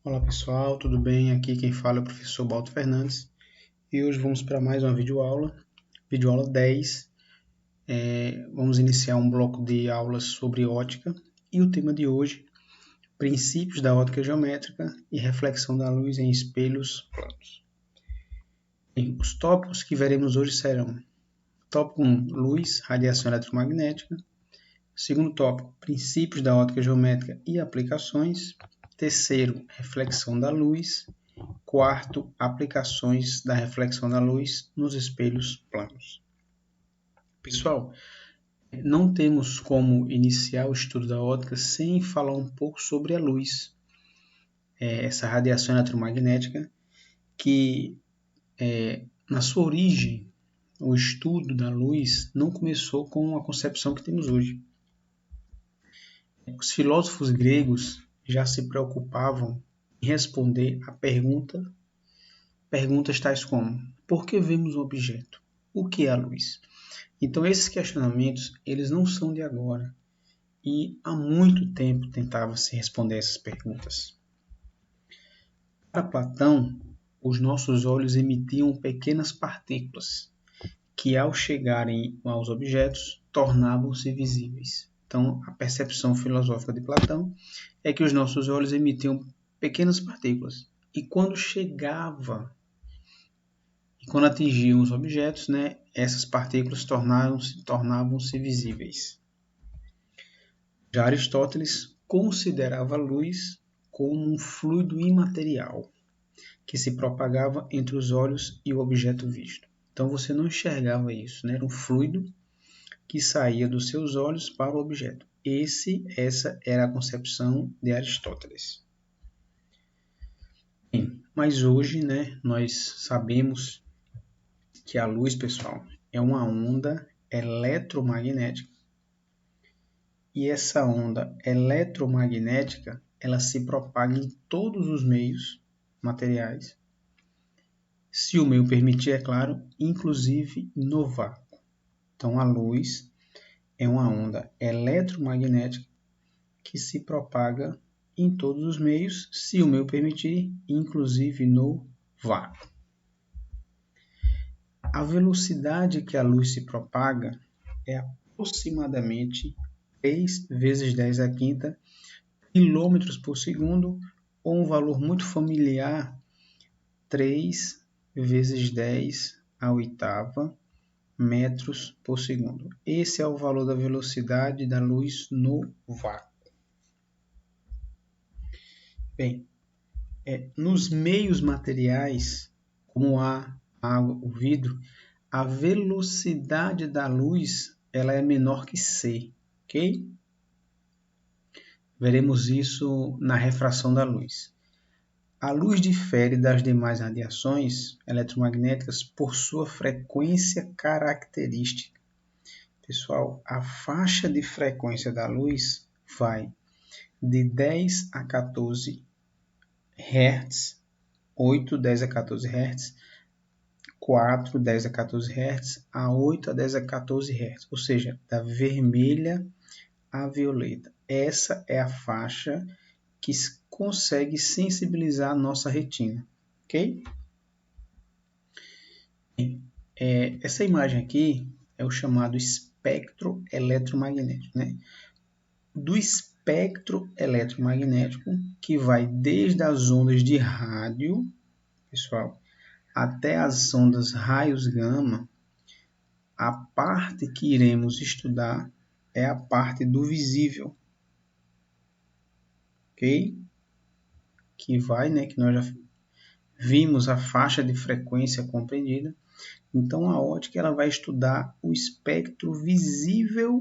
Olá pessoal, tudo bem? Aqui quem fala é o professor Balto Fernandes e hoje vamos para mais uma videoaula 10. Vamos iniciar um bloco de aulas sobre ótica e o tema de hoje, princípios da ótica geométrica e reflexão da luz em espelhos planos. Bem, os tópicos que veremos hoje serão: tópico 1, luz, radiação eletromagnética; segundo tópico, princípios da ótica geométrica e aplicações; terceiro, reflexão da luz; quarto, aplicações da reflexão da luz nos espelhos planos. Pessoal, não temos como iniciar o estudo da ótica sem falar um pouco sobre a luz, essa radiação eletromagnética que, na sua origem, o estudo da luz não começou com a concepção que temos hoje. Os filósofos gregos já se preocupavam em responder a perguntas tais como: por que vemos um objeto? O que é a luz? Então esses questionamentos, eles não são de agora, e há muito tempo tentava se responder essas perguntas. Para Platão, os nossos olhos emitiam pequenas partículas, que ao chegarem aos objetos, tornavam-se visíveis. Então, a percepção filosófica de Platão é que os nossos olhos emitiam pequenas partículas, e quando atingiam os objetos, essas partículas tornavam-se visíveis. Já Aristóteles considerava a luz como um fluido imaterial que se propagava entre os olhos e o objeto visto. Então você não enxergava isso, era um fluido que saía dos seus olhos para o objeto. Essa era a concepção de Aristóteles. Bem, mas hoje, nós sabemos que a luz, pessoal, é uma onda eletromagnética. E essa onda eletromagnética, ela se propaga em todos os meios materiais, se o meio permitir, é claro, inclusive no vácuo. Então, a luz é uma onda eletromagnética que se propaga em todos os meios, se o meio permitir, inclusive no vácuo. A velocidade que a luz se propaga é aproximadamente 3 vezes 10 à quinta quilômetros por segundo, ou um valor muito familiar, 3 vezes 10 à oitava metros por segundo. Esse é o valor da velocidade da luz no vácuo. Bem, nos meios materiais, como a água, o vidro, a velocidade da luz ela é menor que c, ok? Veremos isso na refração da luz. A luz difere das demais radiações eletromagnéticas por sua frequência característica. Pessoal, a faixa de frequência da luz vai de 10 a 14 Hz, 8, 10 a 14 Hz, 4, 10 a 14 Hz, a 8 a 10 a 14 Hz, ou seja, da vermelha à violeta. Essa é a faixa que consegue sensibilizar a nossa retina, ok? Essa imagem aqui é o chamado espectro eletromagnético, Do espectro eletromagnético, que vai desde as ondas de rádio, pessoal, até as ondas raios gama, a parte que iremos estudar é a parte do visível, ok? Que nós já vimos a faixa de frequência compreendida. Então, a ótica ela vai estudar o espectro visível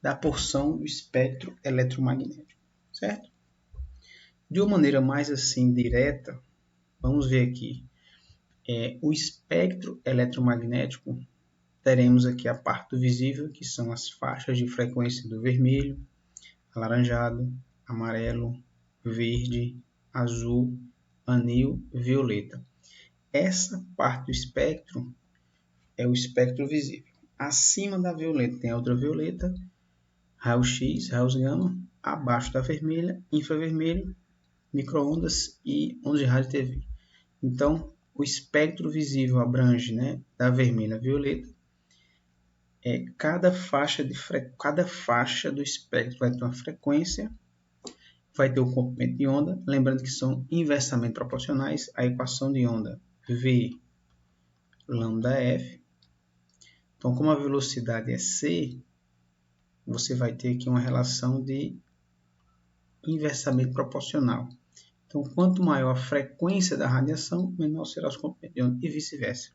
da porção do espectro eletromagnético, certo? De uma maneira mais assim direta, vamos ver aqui. O espectro eletromagnético, teremos aqui a parte do visível, que são as faixas de frequência do vermelho, alaranjado, amarelo, verde, azul, anil, violeta. Essa parte do espectro é o espectro visível. Acima da violeta tem a ultravioleta, raio-x, raios gama. Abaixo da vermelha, infravermelho, micro-ondas e ondas de rádio e TV. Então, o espectro visível abrange, né, da vermelha à violeta. Cada faixa do espectro vai ter uma frequência, vai ter o comprimento de onda, lembrando que são inversamente proporcionais. A equação de onda V lambda F. Então, como a velocidade é c, você vai ter aqui uma relação de inversamente proporcional. Então, quanto maior a frequência da radiação, menor será os comprimentos de onda e vice-versa.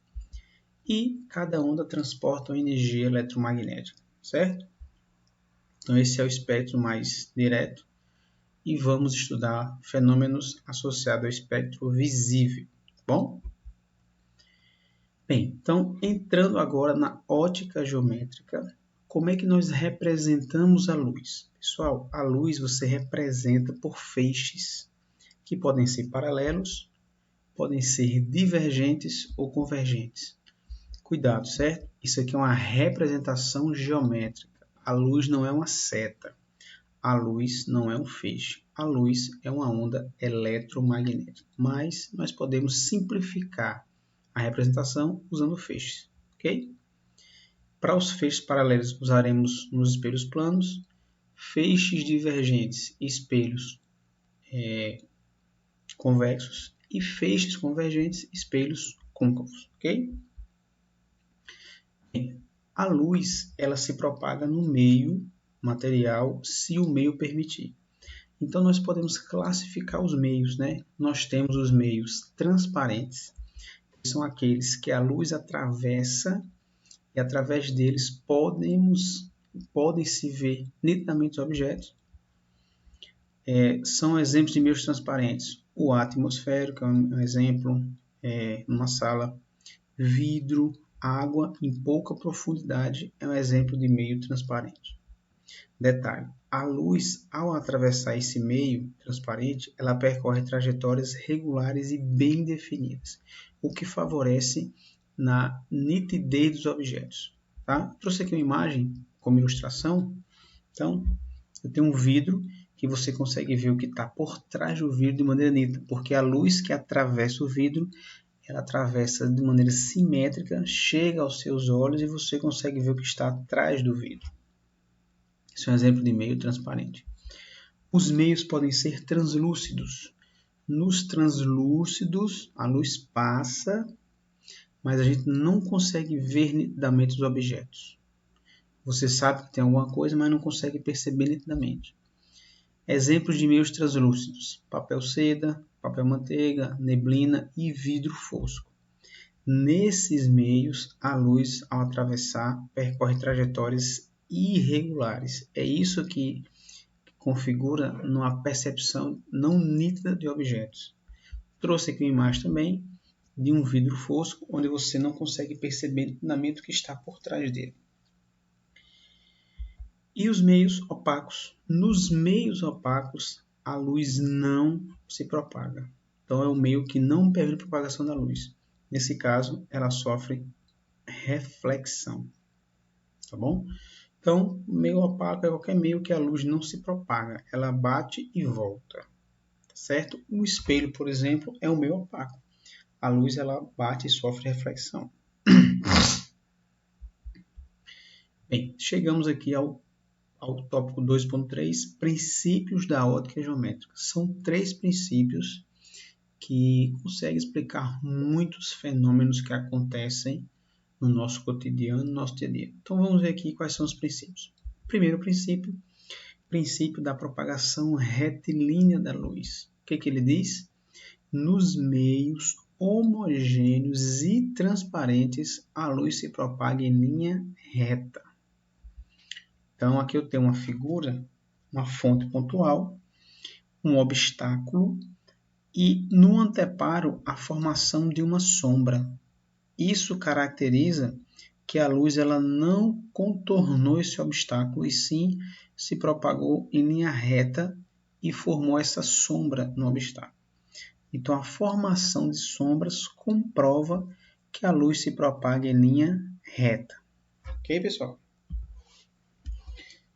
E cada onda transporta uma energia eletromagnética, certo? Então, esse é o espectro mais direto. E vamos estudar fenômenos associados ao espectro visível, tá bom? Bem, então, entrando agora na ótica geométrica, como é que nós representamos a luz? Pessoal, a luz você representa por feixes, que podem ser paralelos, podem ser divergentes ou convergentes. Cuidado, certo? Isso aqui é uma representação geométrica. A luz não é uma seta. A luz não é um feixe. A luz é uma onda eletromagnética. Mas nós podemos simplificar a representação usando feixes, ok? Para os feixes paralelos, usaremos nos espelhos planos, feixes divergentes, espelhos convexos, e feixes convergentes, espelhos côncavos, ok? A luz, ela se propaga no meio material, se o meio permitir. Então, nós podemos classificar os meios, né? Nós temos os meios transparentes, que são aqueles que a luz atravessa e através deles podem se ver nitidamente os objetos. São exemplos de meios transparentes. O atmosférico é um exemplo, numa sala. Vidro, água em pouca profundidade é um exemplo de meio transparente. Detalhe, a luz, ao atravessar esse meio transparente, ela percorre trajetórias regulares e bem definidas, o que favorece na nitidez dos objetos. Tá? Trouxe aqui uma imagem como ilustração. Então, eu tenho um vidro que você consegue ver o que está por trás do vidro de maneira nítida, porque a luz que atravessa o vidro, ela atravessa de maneira simétrica, chega aos seus olhos e você consegue ver o que está atrás do vidro. Esse é um exemplo de meio transparente. Os meios podem ser translúcidos. Nos translúcidos, a luz passa, mas a gente não consegue ver nitidamente os objetos. Você sabe que tem alguma coisa, mas não consegue perceber nitidamente. Exemplos de meios translúcidos: papel seda, papel manteiga, neblina e vidro fosco. Nesses meios, a luz, ao atravessar, percorre trajetórias irregulares. É isso que configura uma percepção não nítida de objetos. Trouxe aqui uma imagem também de um vidro fosco, onde você não consegue perceber nitidamente o que está por trás dele. E os meios opacos. Nos meios opacos, a luz não se propaga. Então, é um meio que não permite a propagação da luz. Nesse caso, ela sofre reflexão. Tá bom? Então, meio opaco é qualquer meio que a luz não se propaga. Ela bate e volta. Tá certo? O espelho, por exemplo, é um meio opaco. A luz ela bate e sofre reflexão. Bem, chegamos aqui ao tópico 2.3, princípios da ótica geométrica. São 3 princípios que conseguem explicar muitos fenômenos que acontecem no nosso cotidiano, no nosso dia a dia. Então vamos ver aqui quais são os princípios. Primeiro princípio, princípio da propagação retilínea da luz. O que ele diz? Nos meios homogêneos e transparentes, a luz se propaga em linha reta. Então, aqui eu tenho uma figura, uma fonte pontual, um obstáculo e no anteparo a formação de uma sombra. Isso caracteriza que a luz ela não contornou esse obstáculo e sim se propagou em linha reta e formou essa sombra no obstáculo. Então, a formação de sombras comprova que a luz se propaga em linha reta. Ok, pessoal?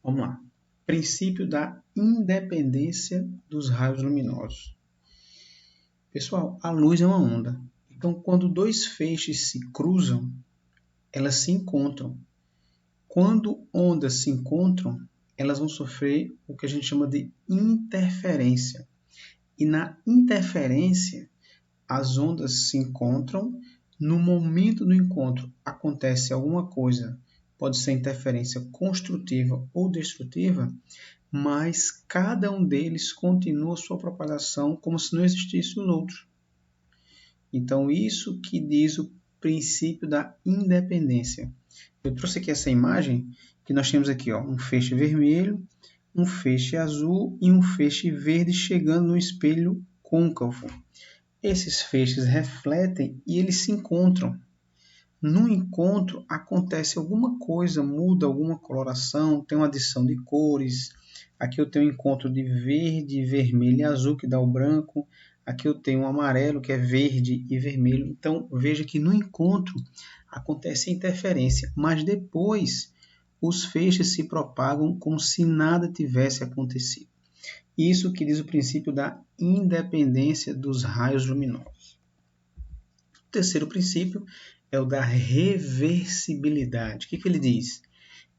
Vamos lá. Princípio da independência dos raios luminosos. Pessoal, a luz é uma onda. Então, quando dois feixes se cruzam, elas se encontram. Quando ondas se encontram, elas vão sofrer o que a gente chama de interferência. E na interferência, as ondas se encontram. No momento do encontro, acontece alguma coisa, pode ser interferência construtiva ou destrutiva, mas cada um deles continua sua propagação como se não existisse os outros. Então, isso que diz o princípio da independência. Eu trouxe aqui essa imagem que nós temos aqui, ó, um feixe vermelho, um feixe azul e um feixe verde chegando no espelho côncavo. Esses feixes refletem e eles se encontram. No encontro acontece alguma coisa, muda alguma coloração, tem uma adição de cores. Aqui eu tenho um encontro de verde, vermelho e azul, que dá o branco. Aqui eu tenho um amarelo, que é verde e vermelho. Então, veja que no encontro acontece a interferência, mas depois os feixes se propagam como se nada tivesse acontecido. Isso que diz o princípio da independência dos raios luminosos. O terceiro princípio é o da reversibilidade. O que ele diz?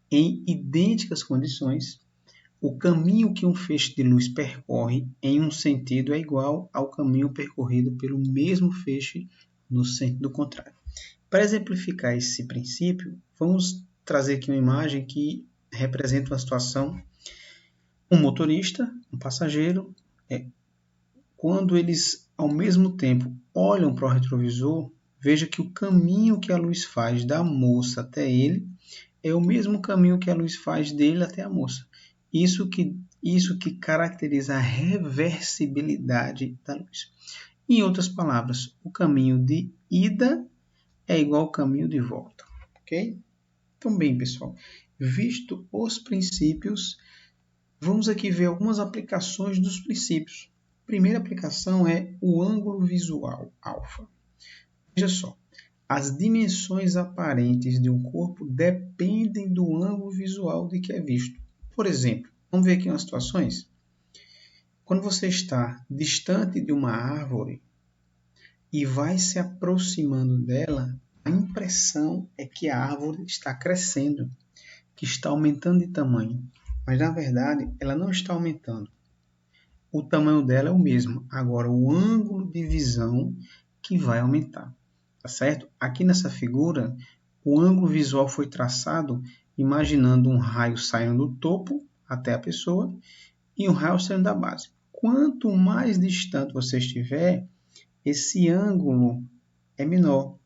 Em idênticas condições, o caminho que um feixe de luz percorre em um sentido é igual ao caminho percorrido pelo mesmo feixe no sentido contrário. Para exemplificar esse princípio, vamos trazer aqui uma imagem que representa uma situação. Um motorista, um passageiro, quando eles ao mesmo tempo olham para o retrovisor, veja que o caminho que a luz faz da moça até ele é o mesmo caminho que a luz faz dele até a moça. Isso que caracteriza a reversibilidade da luz. Em outras palavras, o caminho de ida é igual ao caminho de volta. Ok? Então, bem, pessoal, visto os princípios, vamos aqui ver algumas aplicações dos princípios. A primeira aplicação é o ângulo visual, alfa. Veja só, as dimensões aparentes de um corpo dependem do ângulo visual de que é visto. Por exemplo, vamos ver aqui umas situações. Quando você está distante de uma árvore e vai se aproximando dela, a impressão é que a árvore está crescendo, que está aumentando de tamanho. Mas, na verdade, ela não está aumentando. O tamanho dela é o mesmo. Agora, o ângulo de visão que vai aumentar. Tá certo? Aqui nessa figura, o ângulo visual foi traçado imaginando um raio saindo do topo até a pessoa e um raio saindo da base. Quanto mais distante você estiver, esse ângulo é menor.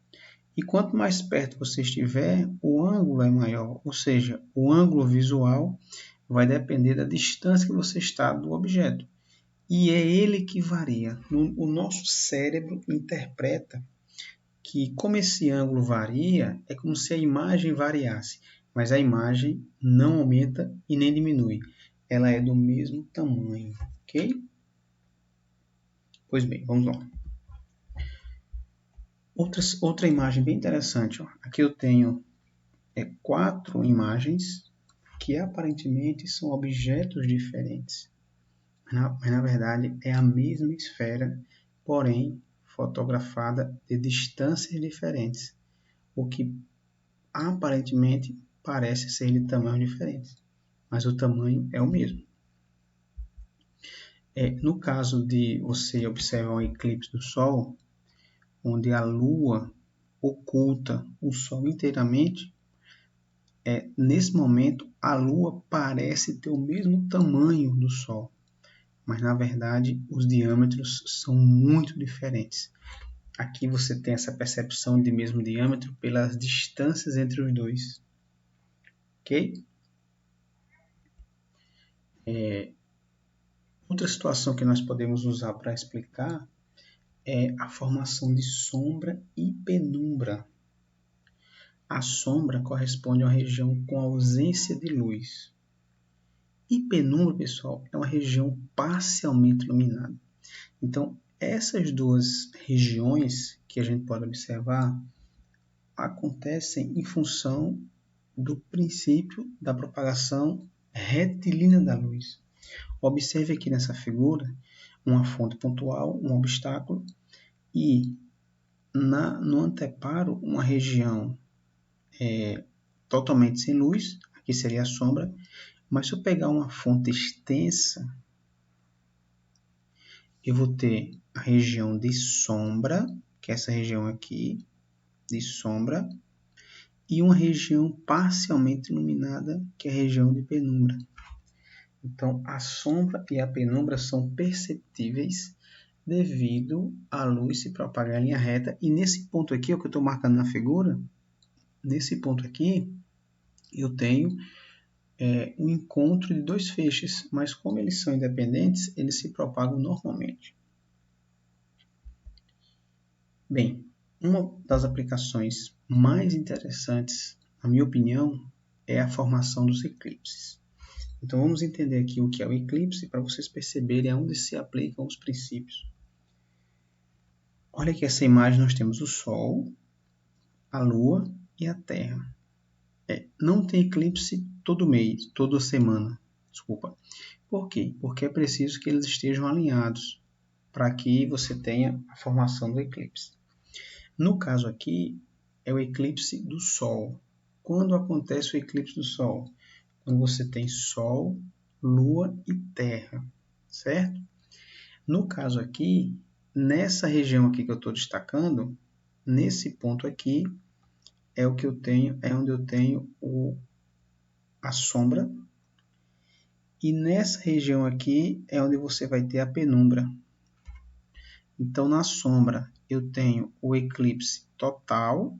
E quanto mais perto você estiver, o ângulo é maior. Ou seja, o ângulo visual vai depender da distância que você está do objeto. E é ele que varia. O nosso cérebro interpreta que, como esse ângulo varia, é como se a imagem variasse, mas a imagem não aumenta e nem diminui. Ela é do mesmo tamanho, ok? Pois bem, vamos lá. Outra imagem bem interessante. Ó. Aqui eu tenho 4 imagens que aparentemente são objetos diferentes. Mas na verdade é a mesma esfera, porém fotografada de distâncias diferentes, o que aparentemente parece ser de tamanhos diferentes, mas o tamanho é o mesmo. No caso de você observar um eclipse do Sol, onde a Lua oculta o Sol inteiramente, nesse momento a Lua parece ter o mesmo tamanho do Sol, mas na verdade os diâmetros são muito diferentes. Aqui você tem essa percepção de mesmo diâmetro pelas distâncias entre os dois. Ok? Outra situação que nós podemos usar para explicar é a formação de sombra e penumbra. A sombra corresponde a uma região com ausência de luz. E penumbra, pessoal, é uma região parcialmente iluminada. Então, essas duas regiões que a gente pode observar acontecem em função do princípio da propagação retilínea da luz. Observe aqui nessa figura uma fonte pontual, um obstáculo, e no anteparo uma região totalmente sem luz, aqui seria a sombra, mas se eu pegar uma fonte extensa, eu vou ter a região de sombra, que é essa região aqui, de sombra, e uma região parcialmente iluminada, que é a região de penumbra. Então, a sombra e a penumbra são perceptíveis devido à luz se propagar em linha reta. E nesse ponto aqui, o que eu estou marcando na figura, nesse ponto aqui, eu tenho um encontro de dois feixes, mas como eles são independentes, eles se propagam normalmente. Bem, uma das aplicações mais interessantes, na minha opinião, é a formação dos eclipses. Então vamos entender aqui o que é o eclipse para vocês perceberem aonde se aplicam os princípios. Olha aqui essa imagem, nós temos o Sol, a Lua e a Terra. Não tem eclipse todo mês, toda semana, desculpa. Por quê? Porque é preciso que eles estejam alinhados para que você tenha a formação do eclipse. No caso aqui, é o eclipse do Sol. Quando acontece o eclipse do Sol? Quando você tem Sol, Lua e Terra, certo? No caso aqui, nessa região aqui que eu estou destacando, nesse ponto aqui, é onde eu tenho a sombra, e nessa região aqui é onde você vai ter a penumbra. Então, na sombra, eu tenho o eclipse total,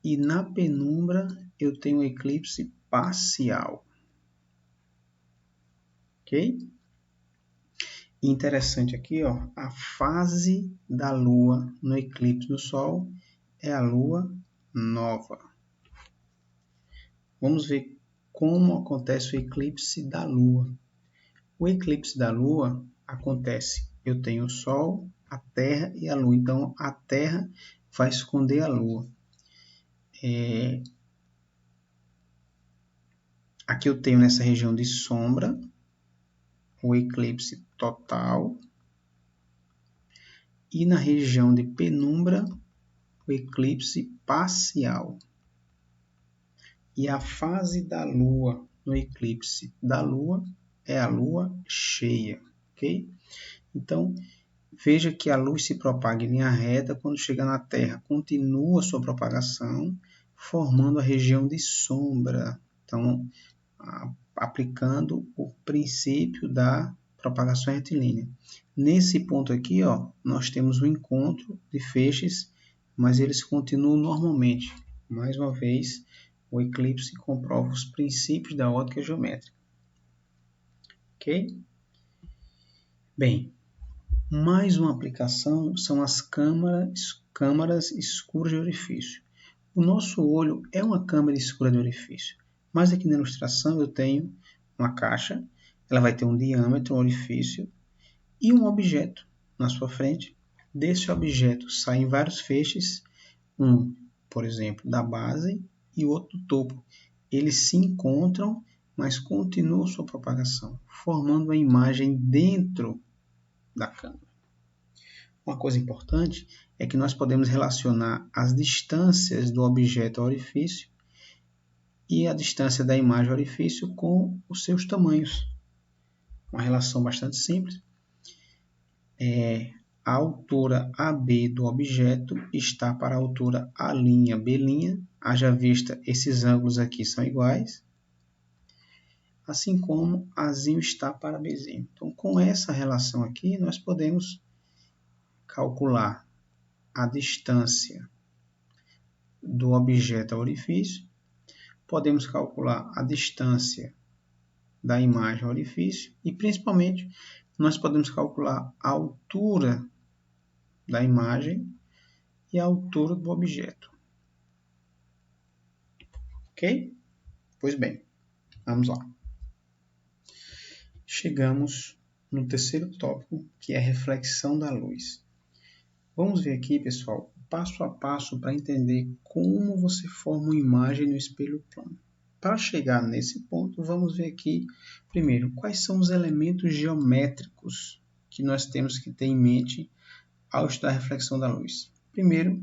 e na penumbra eu tenho o eclipse parcial. Ok? Interessante aqui, ó, a fase da Lua no eclipse do Sol é a Lua nova. Vamos ver como acontece o eclipse da Lua. O eclipse da Lua acontece, eu tenho o Sol, a Terra e a Lua. Então, a Terra vai esconder a Lua. Aqui eu tenho nessa região de sombra o eclipse total, e na região de penumbra o eclipse parcial. E a fase da Lua no eclipse da Lua é a Lua cheia, ok? Então, veja que a luz se propaga em linha reta, quando chega na Terra, continua sua propagação, formando a região de sombra. Então, aplicando o princípio da propagação retilínea. Nesse ponto aqui, ó, nós temos o encontro de feixes, mas eles continuam normalmente. Mais uma vez, o eclipse comprova os princípios da ótica geométrica. Ok? Bem, mais uma aplicação são as câmaras escuras de orifício. O nosso olho é uma câmara escura de orifício, mas aqui na ilustração eu tenho uma caixa, ela vai ter um diâmetro, um orifício e um objeto na sua frente. Desse objeto saem vários feixes, um, por exemplo, da base e o outro do topo. Eles se encontram, mas continuam sua propagação, formando a imagem dentro da câmera. Uma coisa importante é que nós podemos relacionar as distâncias do objeto ao orifício e a distância da imagem ao orifício com os seus tamanhos. Uma relação bastante simples. A altura AB do objeto está para a altura A'B', haja vista esses ângulos aqui são iguais, assim como Azinho está para Bzinho. Então, com essa relação aqui, nós podemos calcular a distância do objeto ao orifício, podemos calcular a distância da imagem ao orifício e, principalmente, nós podemos calcular a altura da imagem e a altura do objeto. Ok? Pois bem, vamos lá. Chegamos no terceiro tópico, que é a reflexão da luz. Vamos ver aqui, pessoal, passo a passo para entender como você forma uma imagem no espelho plano. para chegar nesse ponto, vamos ver aqui, primeiro, quais são os elementos geométricos que nós temos que ter em mente ao estudar a reflexão da luz. Primeiro,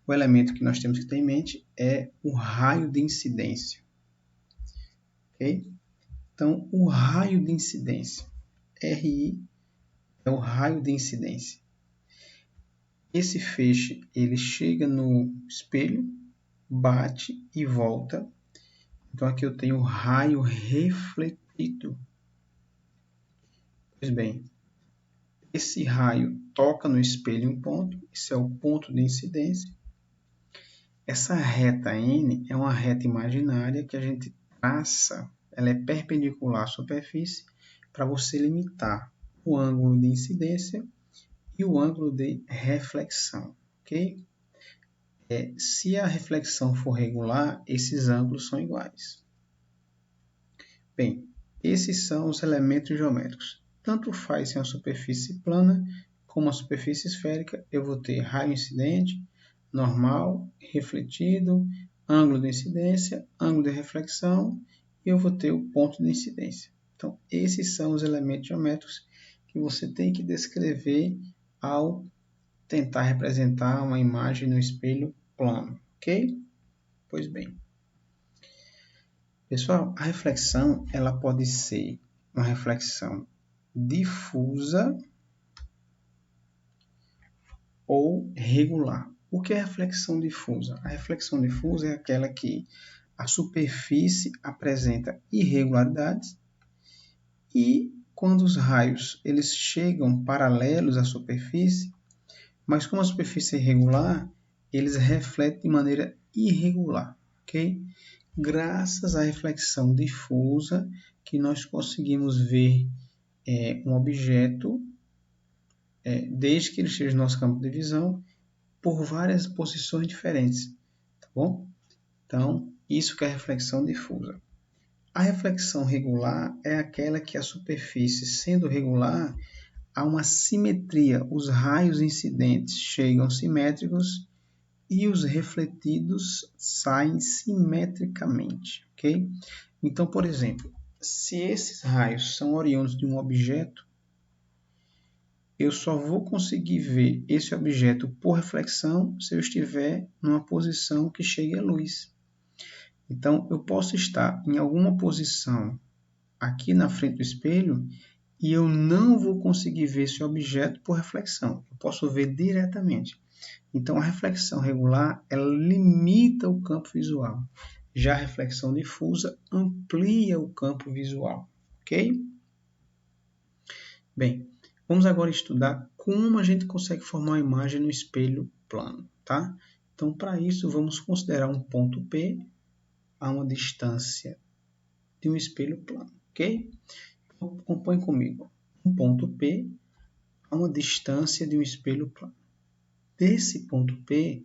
o elemento que nós temos que ter em mente é o raio de incidência. Okay? Então, o raio de incidência, RI, é o raio de incidência. Esse feixe, ele chega no espelho, bate e volta. Então, aqui eu tenho o raio refletido. Pois bem, esse raio toca no espelho em um ponto, esse é o ponto de incidência. Essa reta N é uma reta imaginária que a gente traça, ela é perpendicular à superfície para você limitar o ângulo de incidência e o ângulo de reflexão, ok? Se a reflexão for regular, esses ângulos são iguais. Bem, esses são os elementos geométricos. Tanto faz se é uma superfície plana como uma superfície esférica, eu vou ter raio incidente, normal, refletido, ângulo de incidência, ângulo de reflexão e eu vou ter o ponto de incidência. Então, esses são os elementos geométricos que você tem que descrever ao tentar representar uma imagem no espelho plano, ok? Pois bem. Pessoal, a reflexão ela pode ser uma reflexão difusa ou regular. O que é reflexão difusa? A reflexão difusa é aquela que a superfície apresenta irregularidades e quando os raios eles chegam paralelos à superfície, mas como a superfície é irregular, eles refletem de maneira irregular, ok? Graças à reflexão difusa que nós conseguimos ver um objeto, desde que ele esteja no nosso campo de visão, por várias posições diferentes, tá bom? Então, isso que é a reflexão difusa. A reflexão regular é aquela que a superfície, sendo regular, há uma simetria, os raios incidentes chegam simétricos e os refletidos saem simetricamente, ok? Então, por exemplo, se esses raios são oriundos de um objeto, eu só vou conseguir ver esse objeto por reflexão se eu estiver numa posição que chegue à luz. Então, eu posso estar em alguma posição aqui na frente do espelho e eu não vou conseguir ver esse objeto por reflexão. Eu posso ver diretamente. Então, a reflexão regular, ela limita o campo visual. Já a reflexão difusa amplia o campo visual, ok? Bem, vamos agora estudar como a gente consegue formar uma imagem no espelho plano, tá? Então, para isso, vamos considerar um ponto P a uma distância de um espelho plano, ok? Então, compõe comigo um ponto P a uma distância de um espelho plano. Desse ponto P,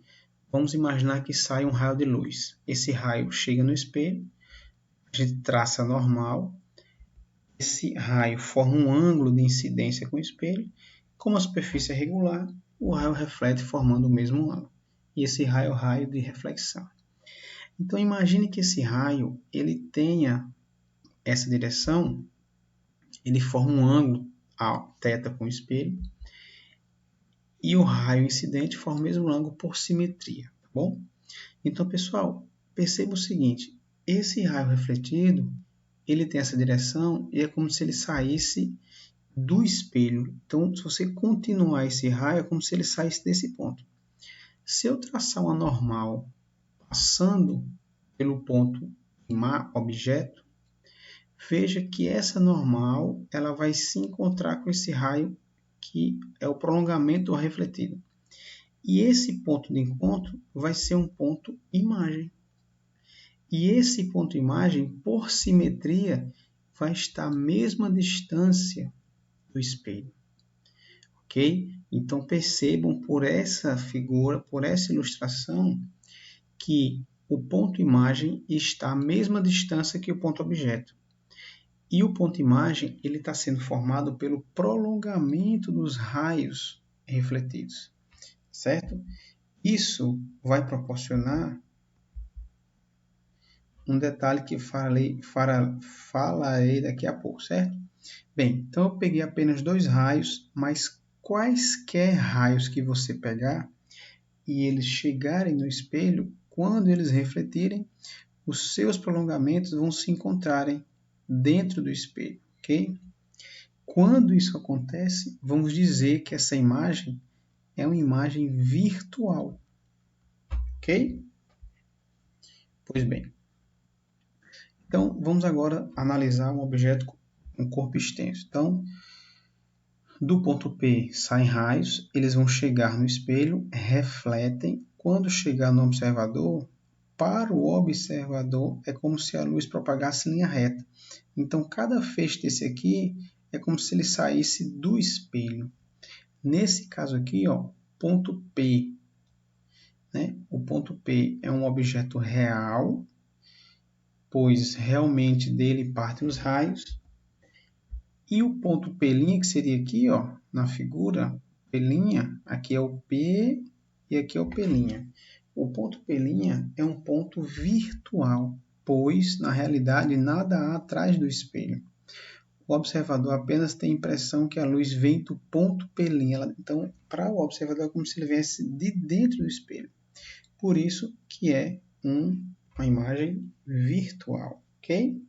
vamos imaginar que sai um raio de luz. Esse raio chega no espelho, a gente traça normal, esse raio forma um ângulo de incidência com o espelho, como a superfície é regular, o raio reflete formando o mesmo ângulo. E esse raio é o raio de reflexão. Então imagine que esse raio ele tenha essa direção, ele forma um ângulo θ com o espelho, e o raio incidente forma o mesmo ângulo por simetria, tá bom? Então, pessoal, perceba o seguinte, esse raio refletido, ele tem essa direção e é como se ele saísse do espelho. Então, se você continuar esse raio, é como se ele saísse desse ponto. Se eu traçar uma normal passando pelo ponto objeto, veja que essa normal ela vai se encontrar com esse raio que é o prolongamento refletido. E esse ponto de encontro vai ser um ponto imagem. E esse ponto imagem, por simetria, vai estar à mesma distância do espelho. Ok? Então percebam por essa figura, por essa ilustração, que o ponto imagem está à mesma distância que o ponto objeto. E o ponto imagem ele está sendo formado pelo prolongamento dos raios refletidos, certo? Isso vai proporcionar um detalhe que falarei daqui a pouco, certo? Bem, então eu peguei apenas 2 raios, mas quaisquer raios que você pegar e eles chegarem no espelho, quando eles refletirem, os seus prolongamentos vão se encontrarem dentro do espelho, ok? Quando isso acontece, vamos dizer que essa imagem é uma imagem virtual, ok? Pois bem, então vamos agora analisar um objeto com um corpo extenso. Então, do ponto P saem raios, eles vão chegar no espelho, refletem. Quando chegar no observador, para o observador é como se a luz propagasse em linha reta. Então, cada feixe desse aqui é como se ele saísse do espelho. Nesse caso aqui, ó, ponto P, né? O ponto P é um objeto real, pois realmente dele partem os raios. E o ponto P', que seria aqui, ó, na figura, P', aqui é o P e aqui é o P'. O ponto P' é um ponto virtual, pois, na realidade, nada há atrás do espelho. O observador apenas tem a impressão que a luz vem do ponto P'. Então, para o observador é como se ele viesse de dentro do espelho. Por isso que é uma imagem virtual, ok?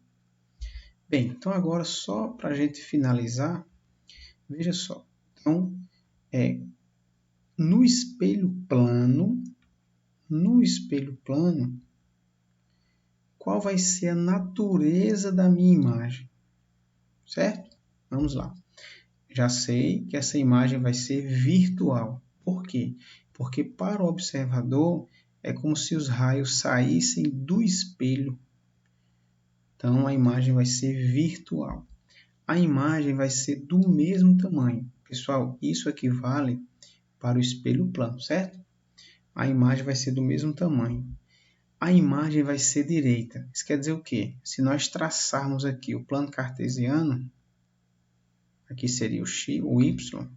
Bem, então agora só para a gente finalizar, veja só. Então, no espelho plano, qual vai ser a natureza da minha imagem? Certo? Vamos lá. Já sei que essa imagem vai ser virtual. Por quê? Porque para o observador é como se os raios saíssem do espelho. Então, a imagem vai ser virtual. A imagem vai ser do mesmo tamanho. Pessoal, isso equivale para o espelho plano, certo? A imagem vai ser do mesmo tamanho. A imagem vai ser direita. Isso quer dizer o quê? Se nós traçarmos aqui o plano cartesiano, aqui seria o x, o y,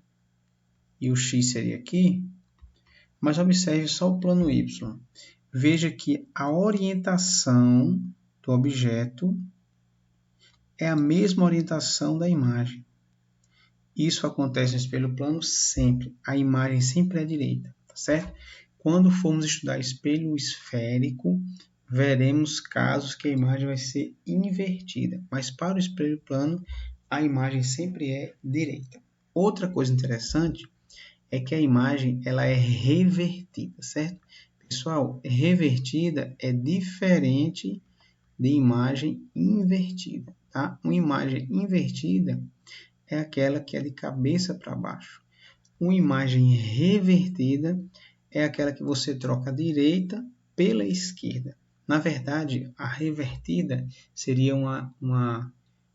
e o x seria aqui, mas observe só o plano y. Veja que a orientação do objeto é a mesma orientação da imagem. Isso acontece no espelho plano sempre. A imagem sempre é à direita, tá certo? Quando formos estudar espelho esférico, veremos casos que a imagem vai ser invertida. Mas para o espelho plano, a imagem sempre é direita. Outra coisa interessante é que a imagem ela é revertida, certo? Pessoal, revertida é diferente de imagem invertida, tá? Uma imagem invertida é aquela que é de cabeça para baixo. Uma imagem revertida é aquela que você troca a direita pela esquerda. Na verdade, a revertida seria uma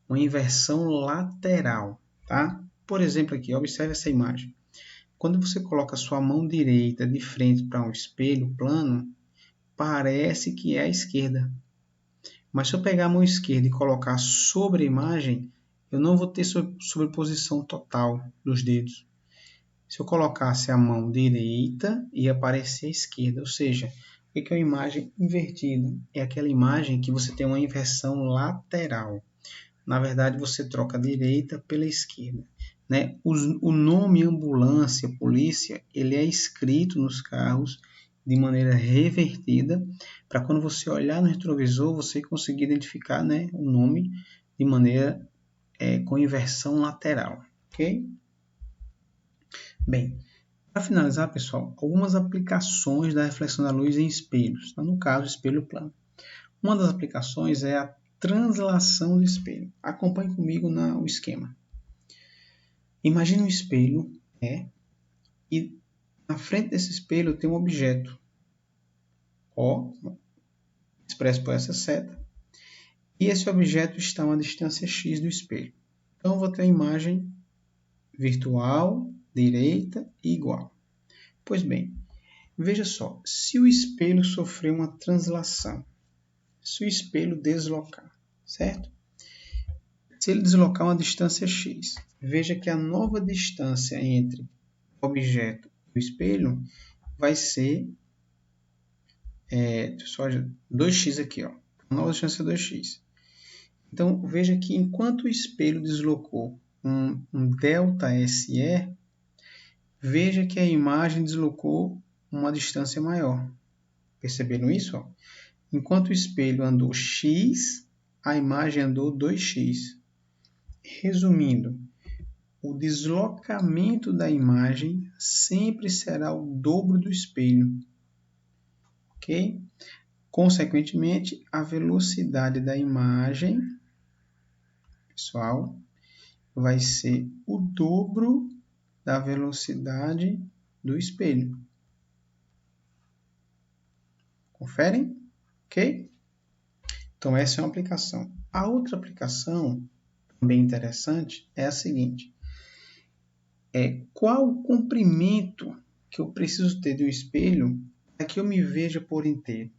inversão lateral, tá? Por exemplo, aqui, observe essa imagem. Quando você coloca a sua mão direita de frente para um espelho plano, parece que é a esquerda. Mas se eu pegar a mão esquerda e colocar sobre a imagem, eu não vou ter sobreposição total dos dedos. Se eu colocasse a mão direita, ia aparecer a esquerda. Ou seja, o que é uma imagem invertida? É aquela imagem que você tem uma inversão lateral. Na verdade, você troca a direita pela esquerda. Né? O nome ambulância, polícia, ele é escrito nos carros de maneira revertida, para quando você olhar no retrovisor, você conseguir identificar, né, o nome de maneira com inversão lateral. Ok? Bem, para finalizar, pessoal, algumas aplicações da reflexão da luz em espelhos. No caso, espelho plano. Uma das aplicações é a translação do espelho. Acompanhe comigo no esquema. Imagine um espelho, e na frente desse espelho tem um objeto, O, expresso por essa seta, e esse objeto está a uma distância x do espelho. Então, eu vou ter a imagem virtual, direita e igual. Pois bem, veja só, se o espelho sofrer uma translação, se o espelho deslocar, certo? Se ele deslocar uma distância x, veja que a nova distância entre o objeto e o espelho vai ser 2x aqui, ó. nova distância 2x. Então, veja que enquanto o espelho deslocou um ΔSE, veja que a imagem deslocou uma distância maior. Perceberam isso? Ó? Enquanto o espelho andou x, a imagem andou 2x. Resumindo, o deslocamento da imagem sempre será o dobro do espelho. Ok? Consequentemente, a velocidade da imagem, pessoal, vai ser o dobro da velocidade do espelho. Conferem? Ok? Então, essa é uma aplicação. A outra aplicação, bem interessante, é a seguinte. Qual o comprimento que eu preciso ter de um espelho para que eu me veja por inteiro?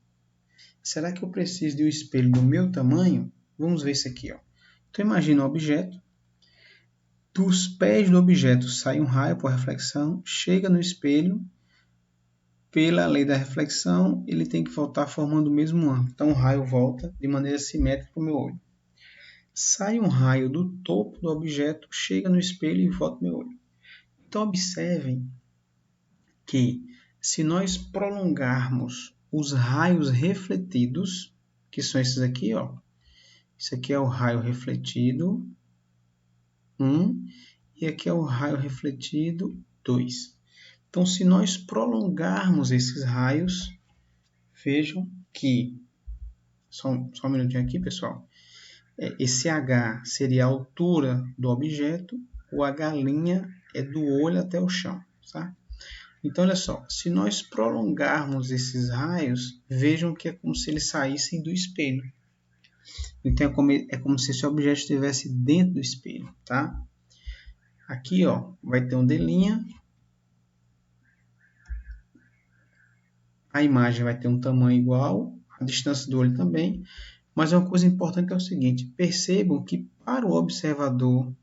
Será que eu preciso de um espelho do meu tamanho? Vamos ver isso aqui. Ó. Então, imagina um objeto. Dos pés do objeto sai um raio por reflexão, chega no espelho. Pela lei da reflexão, ele tem que voltar formando o mesmo ângulo. Então, o raio volta de maneira simétrica para o meu olho. Sai um raio do topo do objeto, chega no espelho e volta para o meu olho. Então, observem que se nós prolongarmos os raios refletidos, que são esses aqui, ó. Isso aqui é o raio refletido 1 e aqui é o raio refletido 2. Então, se nós prolongarmos esses raios, vejam que, só um minutinho aqui, pessoal, esse H seria a altura do objeto, o H' é do olho até o chão, tá? Então, olha só, se nós prolongarmos esses raios, vejam que é como se eles saíssem do espelho. Então, é como se esse objeto estivesse dentro do espelho, tá? Aqui, ó, vai ter um D', a imagem vai ter um tamanho igual, a distância do olho também, mas uma coisa importante é o seguinte, percebam que para o observador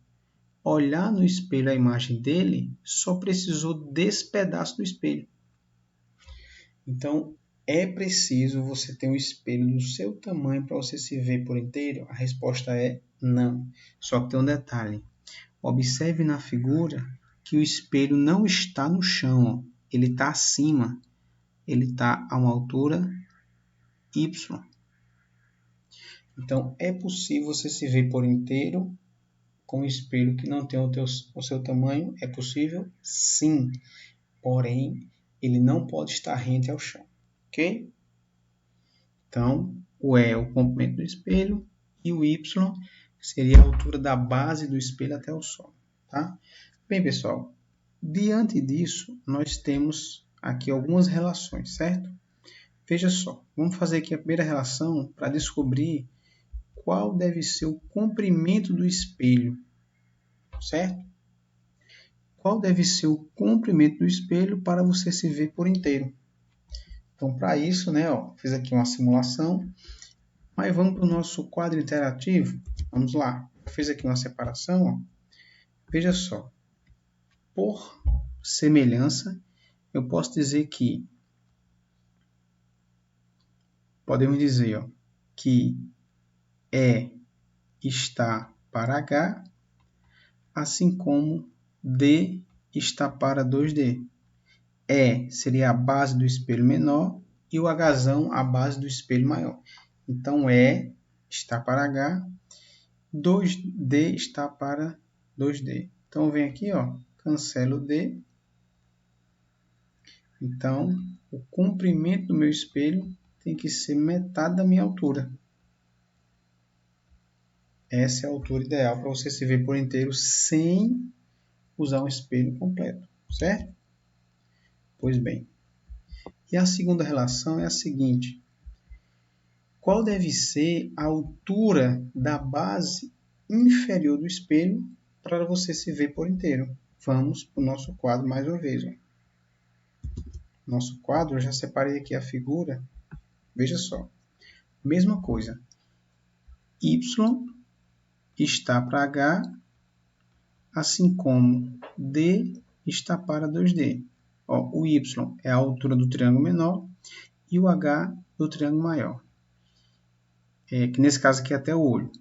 olhar no espelho a imagem dele, só precisou desse pedaço do espelho. Então, é preciso você ter um espelho do seu tamanho para você se ver por inteiro? A resposta é não. Só que tem um detalhe. Observe na figura que o espelho não está no chão, ó. Ele está acima. Ele está a uma altura Y. Então, é possível você se ver por inteiro com um espelho que não tem o seu tamanho? É possível? Sim. Porém, ele não pode estar rente ao chão. Ok? Então, o E é o comprimento do espelho e o Y seria a altura da base do espelho até o solo. Tá? Bem, pessoal, diante disso, nós temos aqui algumas relações, certo? Veja só, vamos fazer aqui a primeira relação para descobrir qual deve ser o comprimento do espelho, certo? Qual deve ser o comprimento do espelho para você se ver por inteiro? Então, para isso, né, ó, fiz aqui uma simulação, mas vamos para o nosso quadro interativo. Vamos lá, eu fiz aqui uma separação, ó. Veja só, por semelhança, eu posso dizer que, podemos dizer, ó, que E está para H, assim como D está para 2D. E seria a base do espelho menor e o Hzão a base do espelho maior. Então, E está para H, 2D está para 2D. Então, vem aqui, ó, cancelo D. Então, o comprimento do meu espelho tem que ser metade da minha altura. Essa é a altura ideal para você se ver por inteiro sem usar um espelho completo, certo? Pois bem. E a segunda relação é a seguinte. Qual deve ser a altura da base inferior do espelho para você se ver por inteiro? Vamos para o nosso quadro mais uma vez. Ó. Nosso quadro, eu já separei aqui a figura. Veja só. Mesma coisa. Y está para H, assim como D está para 2D. Ó, o Y é a altura do triângulo menor e o H do triângulo maior. que nesse caso aqui é até o olho.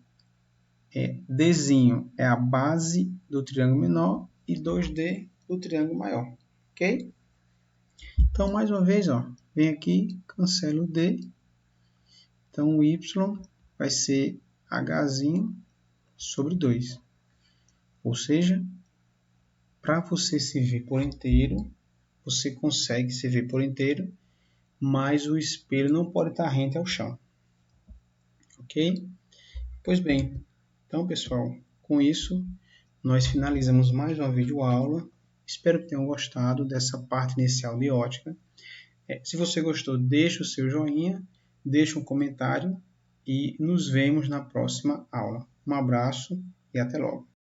Dzinho é a base do triângulo menor e 2D do triângulo maior, ok? Então, mais uma vez, ó, vem aqui, cancela o D. Então, o Y vai ser Hzinho sobre 2. Ou seja, para você se ver por inteiro, você consegue se ver por inteiro, mas o espelho não pode estar rente ao chão. Ok? Pois bem, então, pessoal, com isso, nós finalizamos mais uma videoaula. Espero que tenham gostado dessa parte inicial de ótica. Se você gostou, deixe o seu joinha, deixe um comentário e nos vemos na próxima aula. Um abraço e até logo.